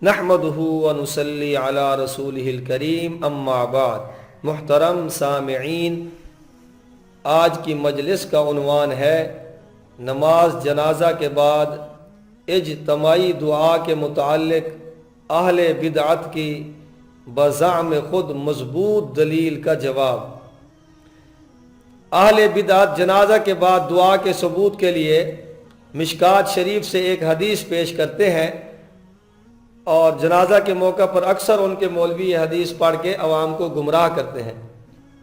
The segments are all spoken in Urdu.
نحمدہ و نصلی علی رسولہ الکریم اما بعد۔ محترم سامعین، آج کی مجلس کا عنوان ہے نماز جنازہ کے بعد اجتماعی دعا کے متعلق اہل بدعت کی بزعم خود مضبوط دلیل کا جواب۔ اہل بدعت جنازہ کے بعد دعا کے ثبوت کے لیے مشکات شریف سے ایک حدیث پیش کرتے ہیں، اور جنازہ کے موقع پر اکثر ان کے مولوی یہ حدیث پڑھ کے عوام کو گمراہ کرتے ہیں۔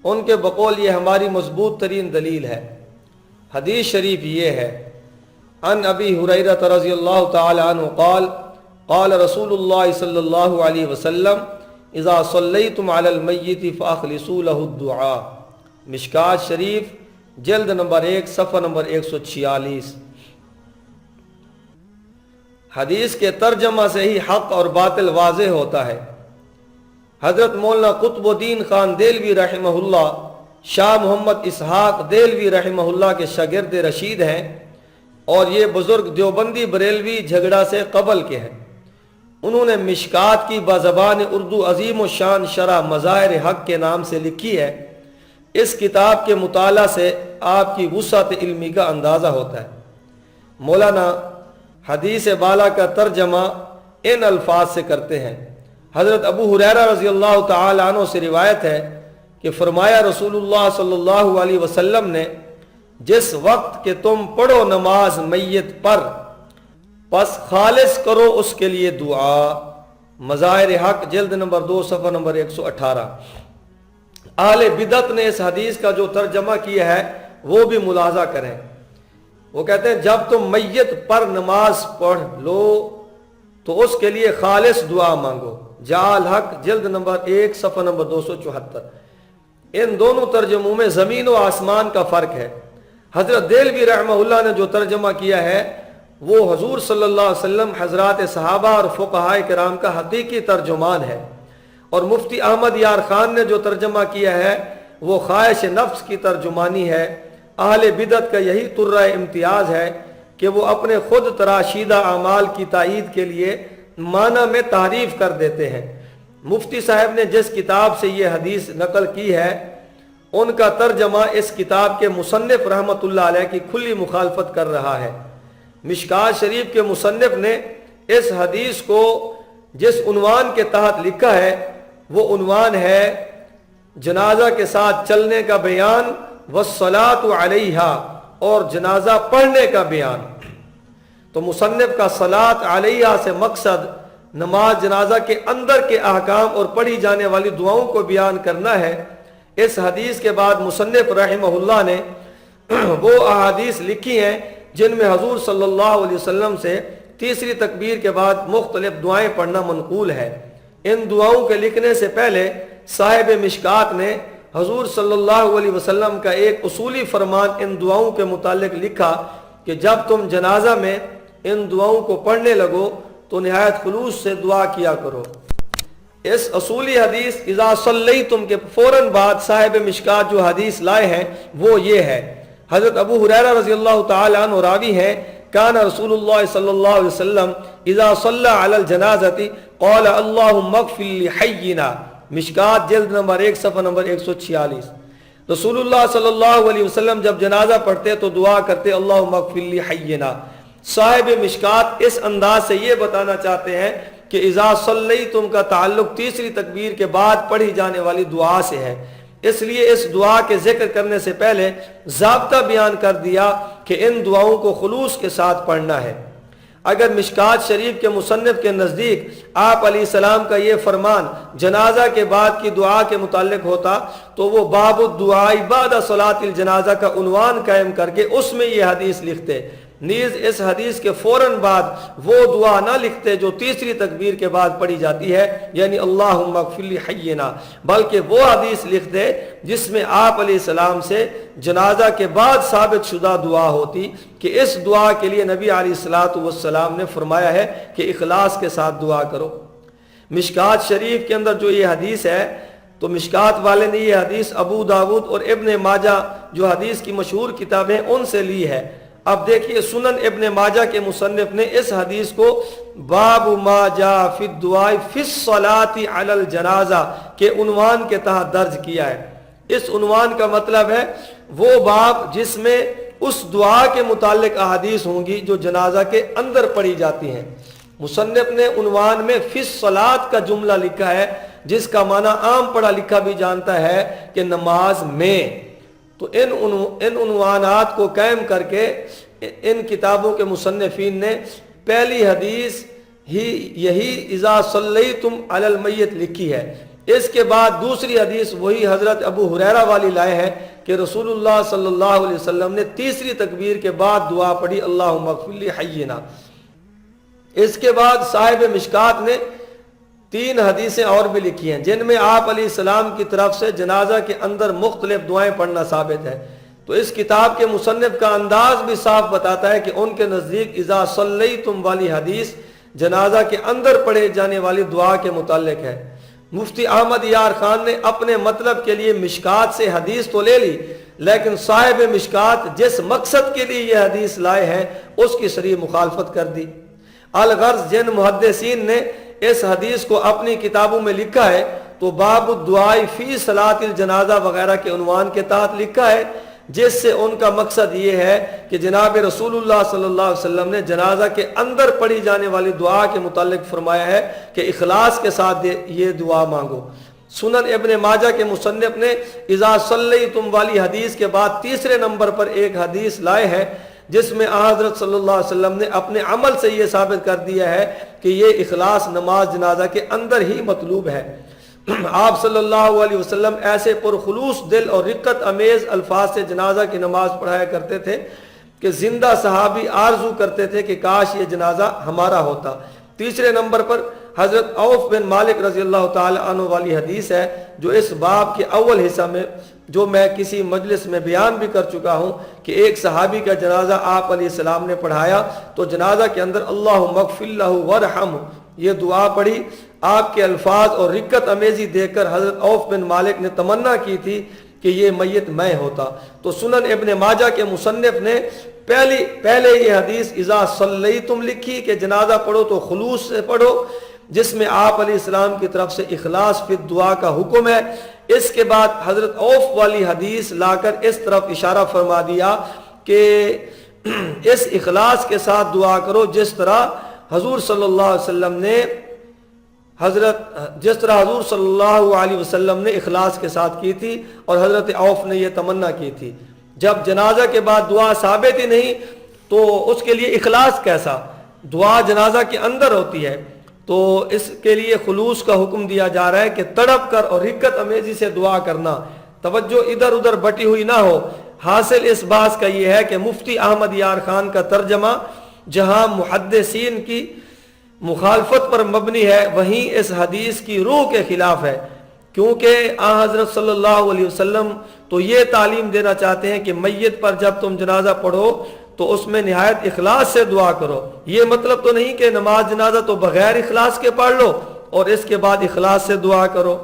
ان کے بقول یہ ہماری مضبوط ترین دلیل ہے۔ حدیث شریف یہ ہے، عن ابی ہریرہ رضی اللہ تعالی عنہ قال قال رسول اللہ صلی اللہ علیہ وسلم اذا صلیتم علی المیت فاخلصوا له الدعاء۔ مشکات شریف جلد نمبر 1 صفحہ نمبر 146۔ حدیث کے ترجمہ سے ہی حق اور باطل واضح ہوتا ہے۔ حضرت مولانا قطب الدین خان دہلوی رحمہ اللہ شاہ محمد اسحاق دہلوی رحمہ اللہ کے شاگرد رشید ہیں، اور یہ بزرگ دیوبندی بریلوی جھگڑا سے قبل کے ہیں۔ انہوں نے مشکات کی بزبان اردو عظیم و شان شرح مظاہر حق کے نام سے لکھی ہے۔ اس کتاب کے مطالعہ سے آپ کی وسعت علمی کا اندازہ ہوتا ہے۔ مولانا حدیث بالا کا ترجمہ ان الفاظ سے کرتے ہیں۔ حضرت ابو ہریرہ رضی اللہ تعالی عنہ سے روایت ہے کہ فرمایا رسول اللہ صلی اللہ علیہ وسلم نے، جس وقت کہ تم پڑھو نماز میت پر، پس خالص کرو اس کے لیے دعا۔ مظاہر حق جلد نمبر 2 صفحہ نمبر 118۔ اہل بدعت نے اس حدیث کا جو ترجمہ کیا ہے وہ بھی ملاحظہ کریں۔ وہ کہتے ہیں جب تم میت پر نماز پڑھ لو تو اس کے لیے خالص دعا مانگو۔ جعل حق جلد نمبر 1 صفحہ نمبر 274۔ ان دونوں ترجموں میں زمین و آسمان کا فرق ہے۔ حضرت دہلوی رحمہ اللہ نے جو ترجمہ کیا ہے وہ حضور صلی اللہ علیہ وسلم، حضرات صحابہ اور فقہائے کرام کا حقیقی ترجمان ہے، اور مفتی احمد یار خان نے جو ترجمہ کیا ہے وہ خواہش نفس کی ترجمانی ہے۔ اہل بدعت کا یہی طرہ امتیاز ہے کہ وہ اپنے خود تراشیدہ اعمال کی تائید کے لیے معنی میں تعریف کر دیتے ہیں۔ مفتی صاحب نے جس کتاب سے یہ حدیث نقل کی ہے ان کا ترجمہ اس کتاب کے مصنف رحمۃ اللہ علیہ کی کھلی مخالفت کر رہا ہے۔ مشکات شریف کے مصنف نے اس حدیث کو جس عنوان کے تحت لکھا ہے وہ عنوان ہے جنازہ کے ساتھ چلنے کا بیان والصلاۃ علیہا، اور جنازہ پڑھنے کا بیان۔ تو مصنف کا صلاۃ علیہا سے مقصد نماز جنازہ کے اندر کے احکام اور پڑھی جانے والی دعاؤں کو بیان کرنا ہے۔ اس حدیث کے بعد مصنف رحمہ اللہ نے وہ احادیث لکھی ہیں جن میں حضور صلی اللہ علیہ وسلم سے تیسری تکبیر کے بعد مختلف دعائیں پڑھنا منقول ہے۔ ان دعاؤں کے لکھنے سے پہلے صاحب مشکات نے حضور صلی اللہ علیہ وسلم کا ایک اصولی فرمان ان دعاؤں کے متعلق لکھا کہ جب تم جنازہ میں ان دعاؤں کو پڑھنے لگو تو نہایت خلوص سے دعا کیا کرو۔ اس اصولی حدیث اذا صلیتم کے فوراً بعد صاحب مشکات جو حدیث لائے ہیں وہ یہ ہے۔ حضرت ابو ہریرہ رضی اللہ تعالی عنہ راوی ہیں، کان رسول اللہ صلی اللہ علیہ وسلم اذا صلی علی الجنازہ قال اللہم اغفر لحینا۔ مشکات جلد نمبر 1 صفحہ نمبر 146۔ رسول اللہ صلی اللہ علیہ وسلم جب جنازہ پڑھتے تو دعا کرتے اللہم اغفر لحینا۔ صاحب مشکات اس انداز سے یہ بتانا چاہتے ہیں کہ اذا صلیتم کا تعلق تیسری تکبیر کے بعد پڑھی جانے والی دعا سے ہے، اس لیے اس دعا کے ذکر کرنے سے پہلے ضابطہ بیان کر دیا کہ ان دعاؤں کو خلوص کے ساتھ پڑھنا ہے۔ اگر مشکات شریف کے مصنف کے نزدیک آپ علیہ السلام کا یہ فرمان جنازہ کے بعد کی دعا کے متعلق ہوتا تو وہ باب الدعاء بعد صلاۃ الجنازہ کا عنوان قائم کر کے اس میں یہ حدیث لکھتے، نیز اس حدیث کے فوراً بعد وہ دعا نہ لکھتے جو تیسری تکبیر کے بعد پڑھی جاتی ہے، یعنی اللہم اغفر لحینا، بلکہ وہ حدیث لکھ دے جس میں آپ علیہ السلام سے جنازہ کے بعد ثابت شدہ دعا ہوتی کہ اس دعا کے لیے نبی علیہ السلام نے فرمایا ہے کہ اخلاص کے ساتھ دعا کرو۔ مشکات شریف کے اندر جو یہ حدیث ہے تو مشکات والے نے یہ حدیث ابو داود اور ابن ماجہ جو حدیث کی مشہور کتابیں ان سے لی ہے۔ اب دیکھیے سنن ابن ماجہ کے مصنف نے اس حدیث کو باب ما جاء فی الدعاء فی الصلاۃ علی الجنازہ کے عنوان کے تحت درج کیا ہے۔ اس عنوان کا مطلب ہے وہ باب جس میں اس دعا کے متعلق احادیث ہوں گی جو جنازہ کے اندر پڑھی جاتی ہیں۔ مصنف نے عنوان میں فی الصلاۃ کا جملہ لکھا ہے، جس کا معنی عام پڑھا لکھا بھی جانتا ہے کہ نماز میں۔ تو ان عنوانات کو قائم کر کے ان کتابوں کے مصنفین نے پہلی حدیث ہی یہی اذا صلیتم علی المیت لکھی ہے۔ اس کے بعد دوسری حدیث وہی حضرت ابو ہریرہ والی لائے ہے کہ رسول اللہ صلی اللہ علیہ وسلم نے تیسری تکبیر کے بعد دعا پڑھی اللہم اغفر لی حینا۔ اس کے بعد صاحب مشکات نے 3 حدیثیں اور بھی لکھی ہیں جن میں آپ علیہ السلام کی طرف سے جنازہ کے اندر مختلف دعائیں پڑھنا ثابت ہے۔ تو اس کتاب کے مصنف کا انداز بھی صاف بتاتا ہے کہ ان کے نزدیک اذا صلیتم والی حدیث جنازہ کے اندر پڑھے جانے والی دعا کے متعلق ہے۔ مفتی احمد یار خان نے اپنے مطلب کے لیے مشکات سے حدیث تو لے لی، لیکن صاحب مشکات جس مقصد کے لیے یہ حدیث لائے ہیں اس کی صریح مخالفت کر دی۔ الغرض جن محدثین نے اس حدیث کو اپنی کتابوں میں لکھا ہے تو باب الدعاء فی صلاۃ الجنازہ وغیرہ کے عنوان کے تحت لکھا ہے، جس سے ان کا مقصد یہ ہے کہ جناب رسول اللہ صلی اللہ علیہ وسلم نے جنازہ کے اندر پڑھی جانے والی دعا کے متعلق فرمایا ہے کہ اخلاص کے ساتھ یہ دعا مانگو۔ سنن ابن ماجہ کے مصنف نے اذا صلیتم والی حدیث کے بعد تیسرے نمبر پر ایک حدیث لائے ہیں جس میں حضرت صلی اللہ علیہ وسلم نے اپنے عمل سے یہ ثابت کر دیا ہے کہ یہ اخلاص نماز جنازہ کے اندر ہی مطلوب ہے۔ آپ صلی اللہ علیہ وسلم ایسے پرخلوص دل اور رقت امیز الفاظ سے جنازہ کی نماز پڑھایا کرتے تھے کہ زندہ صحابی آرزو کرتے تھے کہ کاش یہ جنازہ ہمارا ہوتا۔ تیسرے نمبر پر حضرت عوف بن مالک رضی اللہ تعالی عنہ والی حدیث ہے جو اس باب کے اول حصہ میں جو میں کسی مجلس میں بیان بھی کر چکا ہوں کہ ایک صحابی کا جنازہ آپ علیہ السلام نے پڑھایا تو جنازہ کے اندر اللہم اغفر لہ وارحمہ یہ دعا پڑھی۔ آپ کے الفاظ اور رقت امیزی دیکھ کر حضرت عوف بن مالک نے تمنا کی تھی کہ یہ میت میں ہوتا۔ تو سنن ابن ماجہ کے مصنف نے پہلے یہ حدیث اذا صلیتم لکھی کہ جنازہ پڑھو تو خلوص سے پڑھو، جس میں آپ علیہ السلام کی طرف سے اخلاص فی دعا کا حکم ہے۔ اس کے بعد حضرت عوف والی حدیث لا کر اس طرف اشارہ فرما دیا کہ اس اخلاص کے ساتھ دعا کرو جس طرح حضور صلی اللہ علیہ وسلم نے حضور صلی اللہ علیہ وسلم نے اخلاص کے ساتھ کی تھی اور حضرت عوف نے یہ تمنا کی تھی۔ جب جنازہ کے بعد دعا ثابت ہی نہیں تو اس کے لیے اخلاص کیسا؟ دعا جنازہ کے اندر ہوتی ہے تو اس کے لیے خلوص کا حکم دیا جا رہا ہے کہ تڑپ کر اور رقت امیزی سے دعا کرنا، توجہ ادھر ادھر بٹی ہوئی نہ ہو۔ حاصل اس بات کا یہ ہے کہ مفتی احمد یار خان کا ترجمہ جہاں محدثین کی مخالفت پر مبنی ہے وہیں اس حدیث کی روح کے خلاف ہے، کیونکہ حضرت صلی اللہ علیہ وسلم تو یہ تعلیم دینا چاہتے ہیں کہ میت پر جب تم جنازہ پڑھو تو اس میں نہایت اخلاص سے دعا کرو۔ یہ مطلب تو نہیں کہ نماز جنازہ تو بغیر اخلاص کے پڑھ لو اور اس کے بعد اخلاص سے دعا کرو۔